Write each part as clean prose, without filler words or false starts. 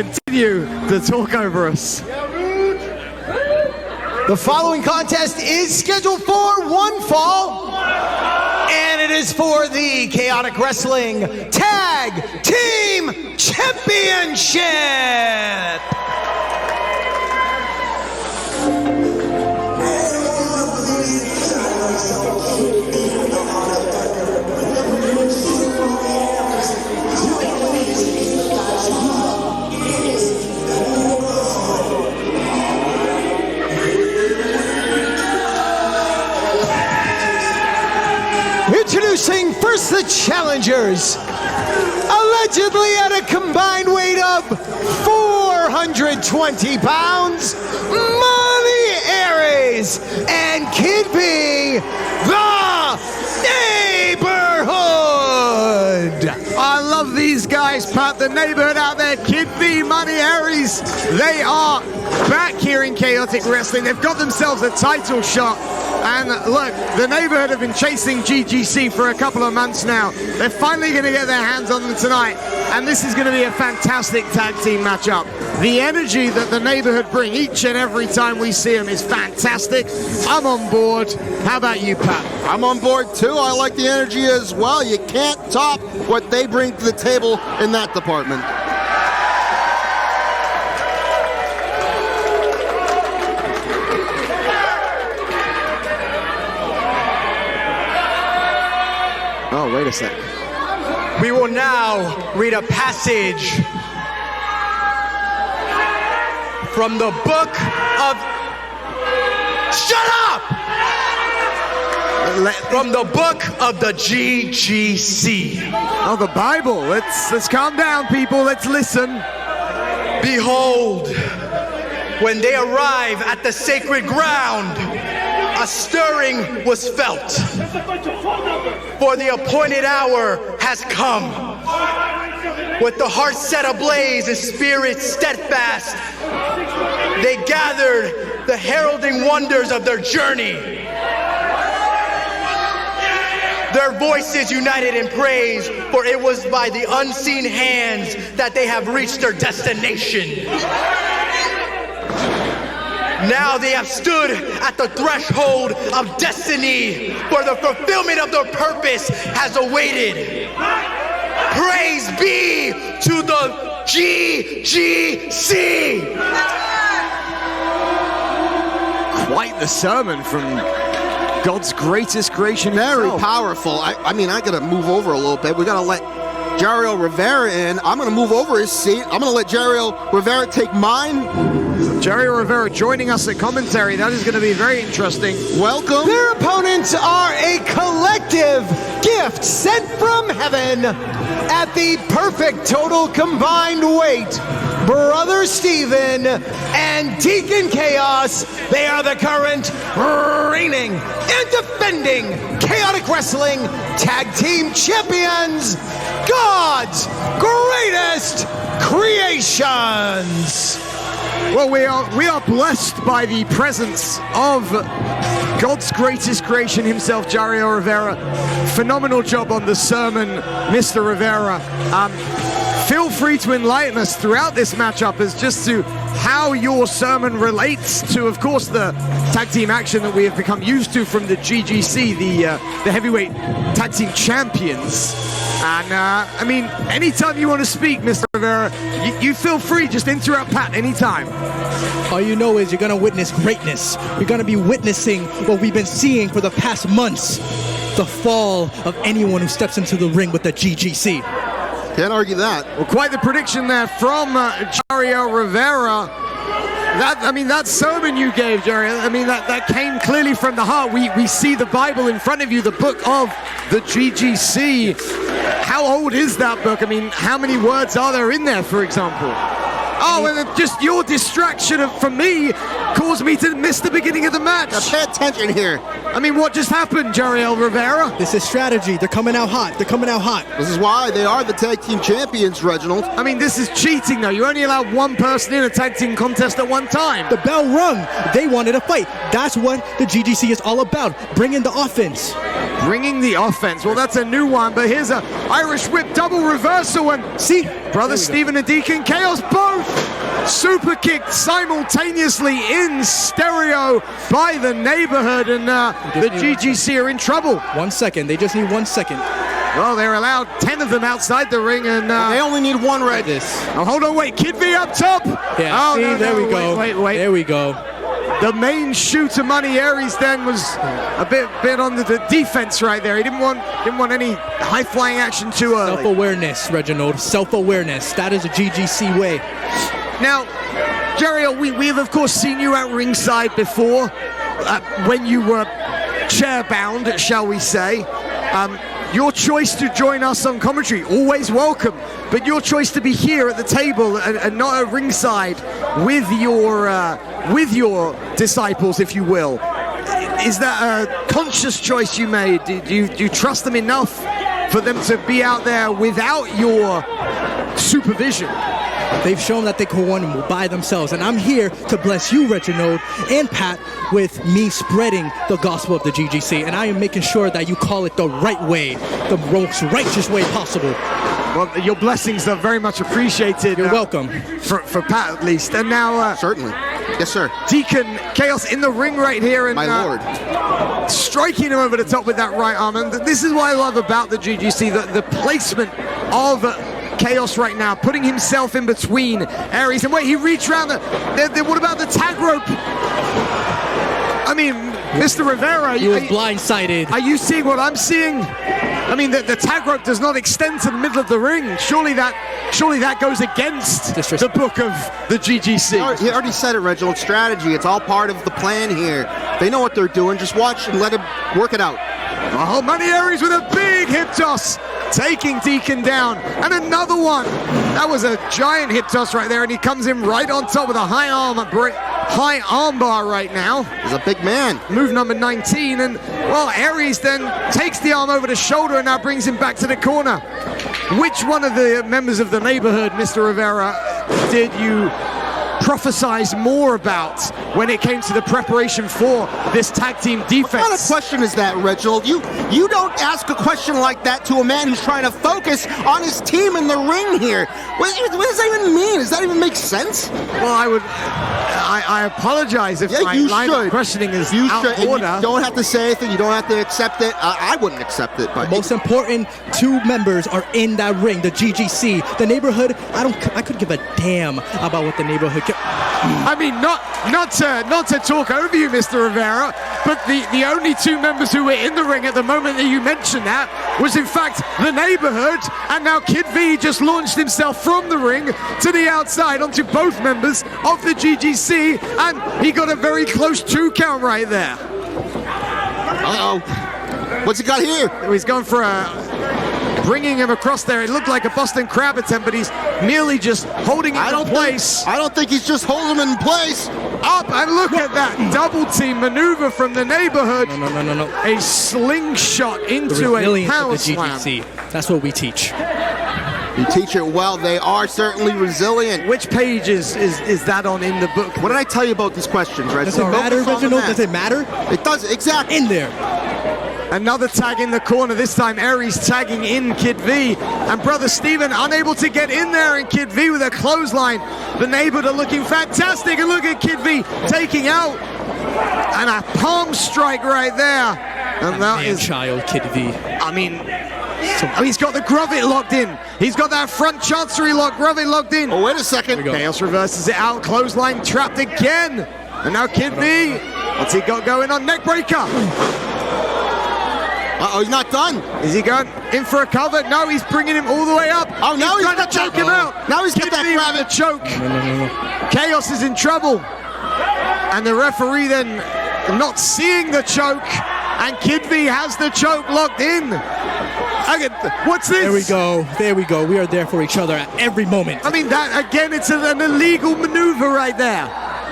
continue to talk over us. The following contest is scheduled for one fall, and it is for the Chaotic Wrestling Tag Team Championship. Introducing first the challengers, allegedly at a combined weight of 420 pounds, Molly Aries and Kid B, the Neighborhood. I love these guys, Pat. The Neighborhood out there, Kid B, Money Aries. They are back here in Chaotic Wrestling. They've got themselves a title shot. And look, the Neighborhood have been chasing GGC for a couple of months now. They're finally going to get their hands on them tonight. And this is going to be a fantastic tag team matchup. The energy that the Neighborhood bring each and every time we see them is fantastic. I'm on board. How about you, Pat? I'm on board too. I like the energy as well. You can't top what they bring to the table in that department. Oh, wait a sec. We will now read a passage from the book of... Shut up! From the book of the GGC. Oh, the Bible. Let's calm down, people. Let's listen. Behold, when they arrive at the sacred ground, a stirring was felt, for the appointed hour has come. With the heart set ablaze and spirits steadfast, they gathered the heralding wonders of their journey. Their voices united in praise, for it was by the unseen hands that they have reached their destination. Now they have stood at the threshold of destiny, for the fulfillment of their purpose has awaited. Praise be to the GGC! Quite the sermon from God's greatest creation Very himself. powerful. I mean, I gotta move over a little bit. We gotta let Jario Rivera in. I'm gonna move over his seat. I'm gonna let Jario Rivera take mine. Jerry Rivera joining us at commentary. That is going to be very interesting. Welcome. Their opponents are a collective gift sent from heaven at the perfect total combined weight. Brother Steven and Deacon Chaos, they are the current reigning and defending Chaotic Wrestling Tag Team Champions, God's greatest creations. Well, we are blessed by the presence of God's greatest creation himself, Jario Rivera. Phenomenal job on the sermon, Mr. Rivera. Feel free to enlighten us throughout this matchup as just to how your sermon relates to, of course, the tag team action that we have become used to from the GGC, the heavyweight tag team champions. And, I mean, anytime you want to speak, Mr. Rivera, you feel free, just interrupt Pat anytime. All you know is you're going to witness greatness. You're going to be witnessing what we've been seeing for the past months, the fall of anyone who steps into the ring with the GGC. Can't argue that. Well, quite the prediction there from Jario Rivera. That sermon you gave, Jerry, that came clearly from the heart. We see the Bible in front of you, the book of the GGC. How old is that book? I mean, how many words are there in there, for example? Oh, and just your distraction from me caused me to miss the beginning of the match. Now pay attention here. I mean, what just happened, Jariel Rivera? This is strategy. They're coming out hot. They're coming out hot. This is why they are the tag team champions, Reginald. I mean, this is cheating, though. You only allow one person in a tag team contest at one time. The bell rung. They wanted a fight. That's what the GGC is all about. Bring in the offense. bringing the offense. Well, that's a new one, but here's a Irish whip double reversal, and see, brother Stephen and Deacon Chaos both super kicked simultaneously in stereo by the neighborhood, and the GGC are in trouble. 1 second. They just need 1 second. Well, they're allowed 10 of them outside the ring, and they only need one red. Oh, hold on, wait, Kid V up top. Yeah, oh, see, no, there we go. Wait. There we go. The main shooter, Money Aries, then was a bit on the defense right there. He didn't want any high flying action too early. Self-awareness, Reginald. Self-awareness. That is a GGC way. Now, Jerry, we have of course seen you at ringside before, when you were chair-bound, shall we say. Your choice to join us on commentary, always welcome. But your choice to be here at the table and not at ringside with your disciples, if you will, is that a conscious choice you made? Do you trust them enough for them to be out there without your supervision? They've shown that they can win by themselves, and I'm here to bless you, Reginald and Pat, with me spreading the gospel of the GGC, and I am making sure that you call it the right way, the most righteous way possible. Well, your blessings are very much appreciated. You're welcome. For Pat, at least. And now... Certainly. Yes, sir. Deacon Chaos in the ring right here. And, my lord. Striking him over the top with that right arm. And this is what I love about the GGC, the placement of Chaos right now, putting himself in between Aries. And wait, he reached around what about the tag rope? I mean, Mr. Rivera, he was blindsided. Are you seeing what I'm seeing? I mean, the tag rope does not extend to the middle of the ring. Surely that goes against the book of the GGC. He already said it, Reginald. Strategy. It's all part of the plan here. They know what they're doing. Just watch and let him work it out. Oh, Money Aries with a big hip toss, taking Deacon down. And another one. That was a giant hip toss right there, and he comes in right on top with a high arm bar right now. He's a big man. Move number 19, and well, Aries then takes the arm over the shoulder and now brings him back to the corner. Which one of the members of the neighborhood, Mr. Rivera, did you prophesize more about when it came to the preparation for this tag team defense? What kind of question is that, Reginald? You don't ask a question like that to a man who's trying to focus on his team in the ring here. What does that even mean? Does that even make sense? Well, I apologize if my line of questioning is out of order. You don't have to say anything. You don't have to accept it. I wouldn't accept it. But most important two members are in that ring, the GGC. The neighborhood, I could give a damn about what the neighborhood I mean, not to talk over you, Mr. Rivera, but the only two members who were in the ring at the moment that you mentioned that was in fact the neighborhood, and now Kid V just launched himself from the ring to the outside onto both members of the GGC, and he got a very close 2 count right there. Uh-oh. What's he got here? He's going for bringing him across there. It looked like a Boston Crab attempt, but he's merely just holding him in place. I don't think he's just holding him in place. Up, and look at that double team maneuver from the neighborhood. No. A slingshot into a power slam. GGC. That's what we teach. You teach it well. They are certainly resilient. Which page is that on in the book? What did I tell you about these questions, Reginald? Does it matter, Reginald? Does it matter? It does, exactly. In there. Another tag in the corner, this time Aries tagging in Kid V. And brother Steven unable to get in there, and Kid V with a clothesline. The neighbors are looking fantastic, and look at Kid V taking out. And a palm strike right there. And that is child Kid V. I mean, he's got the Grovit locked in. He's got that front chancery lock, Grovit locked in. Oh, wait a second. Chaos reverses it out, clothesline trapped again. And now Kid V, what's he got going on? Neckbreaker. Uh-oh, he's not done. Is he going in for a cover? No, he's bringing him all the way up. Oh, now he's trying to choke him out. Now he's got that grab it. Choke. No. Chaos is in trouble. And the referee then not seeing the choke. And Kid V has the choke locked in. What's this? There we go. We are there for each other at every moment. I mean, that again, it's an illegal maneuver right there.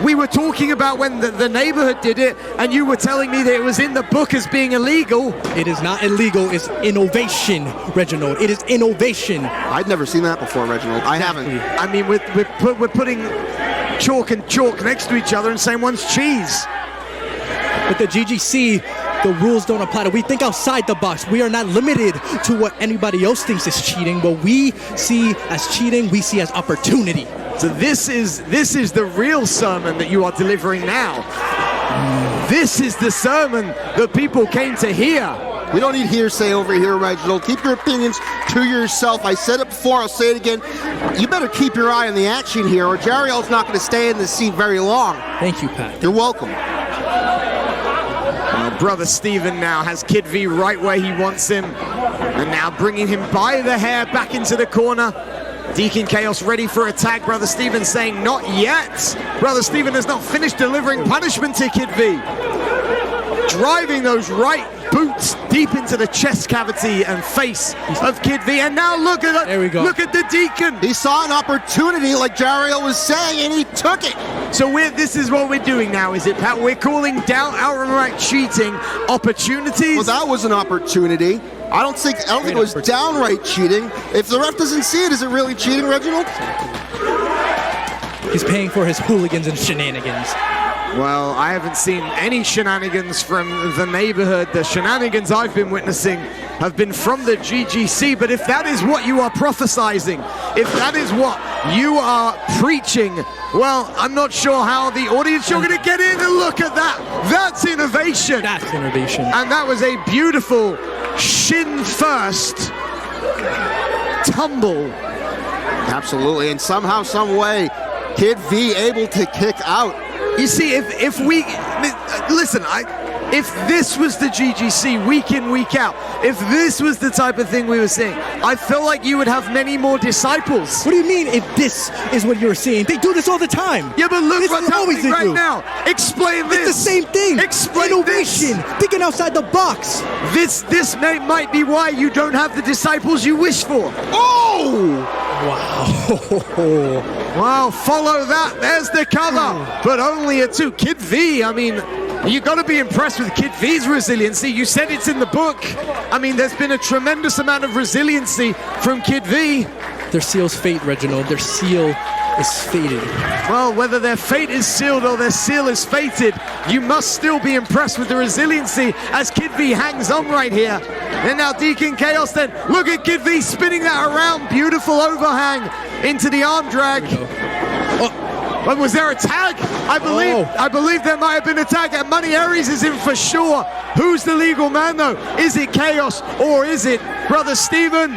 We were talking about when the neighborhood did it, and you were telling me that it was in the book as being illegal. It is not illegal. It's innovation, Reginald. It is innovation. I'd never seen that before, Reginald. Exactly. I haven't. I mean, we're putting chalk and chalk next to each other and saying one's cheese. With the GGC, the rules don't apply to. We think outside the box. We are not limited to what anybody else thinks is cheating. What we see as cheating, we see as opportunity. So this is the real sermon that you are delivering now. This is the sermon that people came to hear. We don't need hearsay over here, Reginald. Keep your opinions to yourself. I said it before, I'll say it again. You better keep your eye on the action here, or Jariel's not going to stay in the seat very long. Thank you, Pat. You're welcome. Brother Steven now has Kid V right where he wants him. And now bringing him by the hair back into the corner. Deacon Chaos ready for attack. Brother Steven saying not yet. Brother Steven has not finished delivering punishment to Kid V. Driving those right boots deep into the chest cavity and face of Kid V. And now look at it. There we go. Look at the Deacon. He saw an opportunity, like Jariel was saying, and he took it. So this is what we're doing now, is it, Pat? We're calling down outright cheating opportunities. Well, that was an opportunity. I don't think it was downright cheating. If the ref doesn't see it, is it really cheating, Reginald? He's paying for his hooligans and shenanigans. Well, I haven't seen any shenanigans from the neighborhood. The shenanigans I've been witnessing have been from the GGC. But if that is what you are prophesizing, if that is what you are preaching, well, I'm not sure how the audience you're going to get in and look at that. That's innovation. That's innovation. And that was a beautiful shin first tumble. Absolutely, and somehow, some way, Kid V able to kick out. You see, if we listen, if this was the GGC week in, week out, if this was the type of thing we were seeing, I feel like you would have many more disciples. What do you mean if this is what you're seeing? They do this all the time. Yeah, but look This what's is always happening they right do. now. Explain this. It's the same thing. Explain Innovation. this. Thinking outside the box. This might be why you don't have the disciples you wish for. Oh! Wow. Wow, follow that. There's the cover. But only a 2. Kid V, I mean, you got to be impressed with Kid V's resiliency. You said it's in the book. I mean, there's been a tremendous amount of resiliency from Kid V. Their seal's fate, Reginald. Their seal is fated. Well, whether their fate is sealed or their seal is fated, you must still be impressed with the resiliency as Kid V hangs on right here. And now Deacon Chaos then. Look at Kid V spinning that around. Beautiful overhang into the arm drag. But was there a tag? I believe there might have been a tag, and Money Aries is in for sure. Who's the legal man though? Is it Chaos or is it Brother Steven?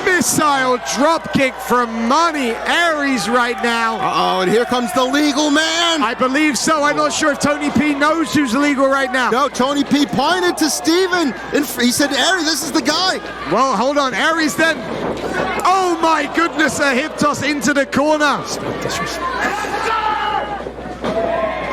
Missile drop kick from Money Aries right now. Uh-oh, and here comes the legal man. I believe so. I'm not sure if Tony P knows who's legal right now. No, Tony P pointed to Steven, and he said, Aries, this is the guy. Well, hold on. Aries then. Oh my goodness, a hip toss into the corner.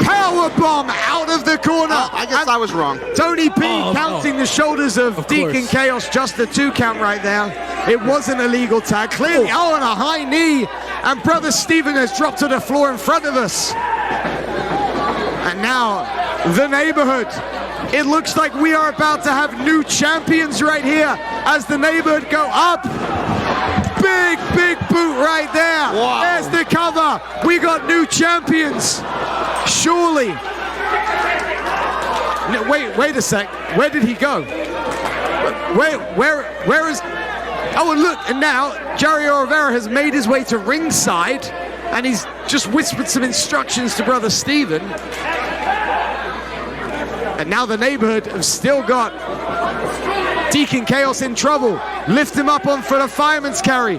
Power bomb out of the corner. I guess I was wrong. Tony P counting the shoulders of Deacon Chaos, just a 2 count right there. It wasn't a legal tag. Clearly, and a high knee. And Brother Steven has dropped to the floor in front of us. And now, the neighborhood. It looks like we are about to have new champions right here as the neighborhood go up. Big boot right there. Wow. There's the cover. We got new champions. Surely. No, wait a sec. Where did he go? Where is... Oh, and look, and now Jariel Rivera has made his way to ringside, and he's just whispered some instructions to Brother Steven. And now the neighborhood have still got Deacon Chaos in trouble. Lift him up on for the fireman's carry.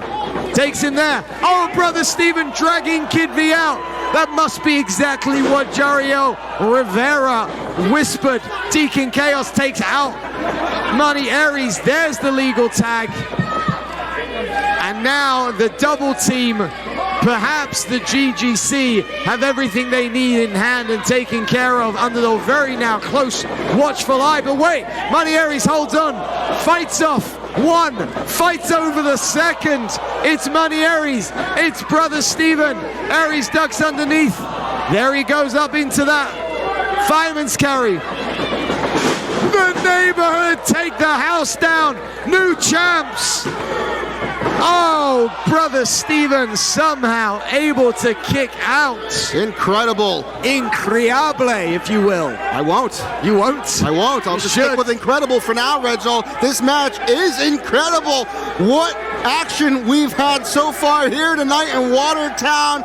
Takes him there. Oh, Brother Steven dragging Kid V out. That must be exactly what Jariel Rivera whispered. Deacon Chaos takes out Money Aries. There's the legal tag. And now the double team, perhaps the GGC, have everything they need in hand and taken care of under the very now close, watchful eye. But wait, Money Aries holds on, fights off one, fights over the second. It's Money Aries, it's Brother Steven. Aries ducks underneath. There he goes up into that fireman's carry. The neighborhood take the house down. New champs. Oh, brother Steven somehow able to kick out. Incredible. Increíble, if you will. I won't. You won't? I won't. I'll just stick with incredible for now, Reginald. This match is incredible. What action we've had so far here tonight in Watertown.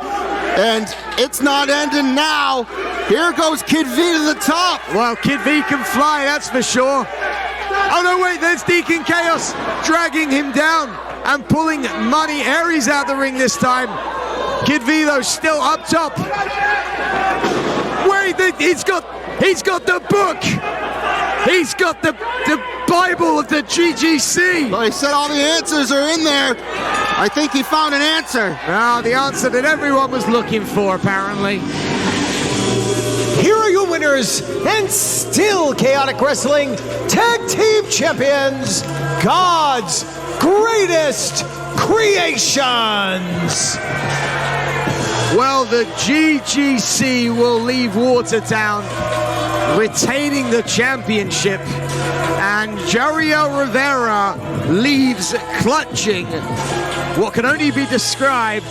And it's not ending now. Here goes Kid V to the top. Well, Kid V can fly, that's for sure. Oh no, wait, there's Deacon Chaos dragging him down and pulling Money Aries out the ring this time. Kid V though still up top. Wait, he's got the book. He's got the Bible of the GGC. Well, he said all the answers are in there. I think he found an answer. Well, the answer that everyone was looking for, apparently. Here are your winners and still Chaotic Wrestling Tag Team Champions, God's Greatest Creations. Well, the GGC will leave Watertown retaining the championship, and Jariel Rivera leaves clutching what can only be described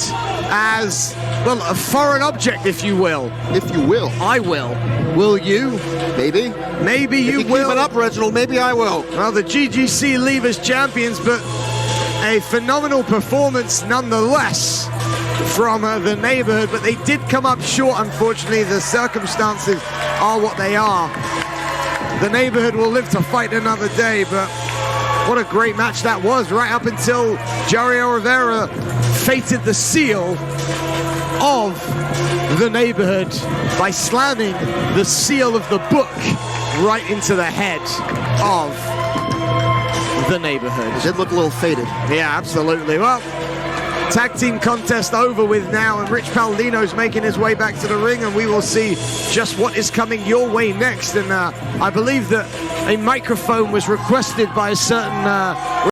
as, well, a foreign object, if you will. If you will. I will. Will you? Maybe. Maybe you if you will. Keep it up, Reginald. Maybe I will. Well, the GGC leave as champions, but a phenomenal performance nonetheless from the neighborhood, but they did come up short, unfortunately. The circumstances are what they are. The neighborhood will live to fight another day, but what a great match that was, right up until Jariel Rivera fated the seal of the neighborhood by slamming the seal of the book right into the head of the neighborhood. It did look a little faded. Yeah, absolutely. Well, tag team contest over with now, and Rich Palladino's making his way back to the ring, and we will see just what is coming your way next. And I believe that a microphone was requested by a certain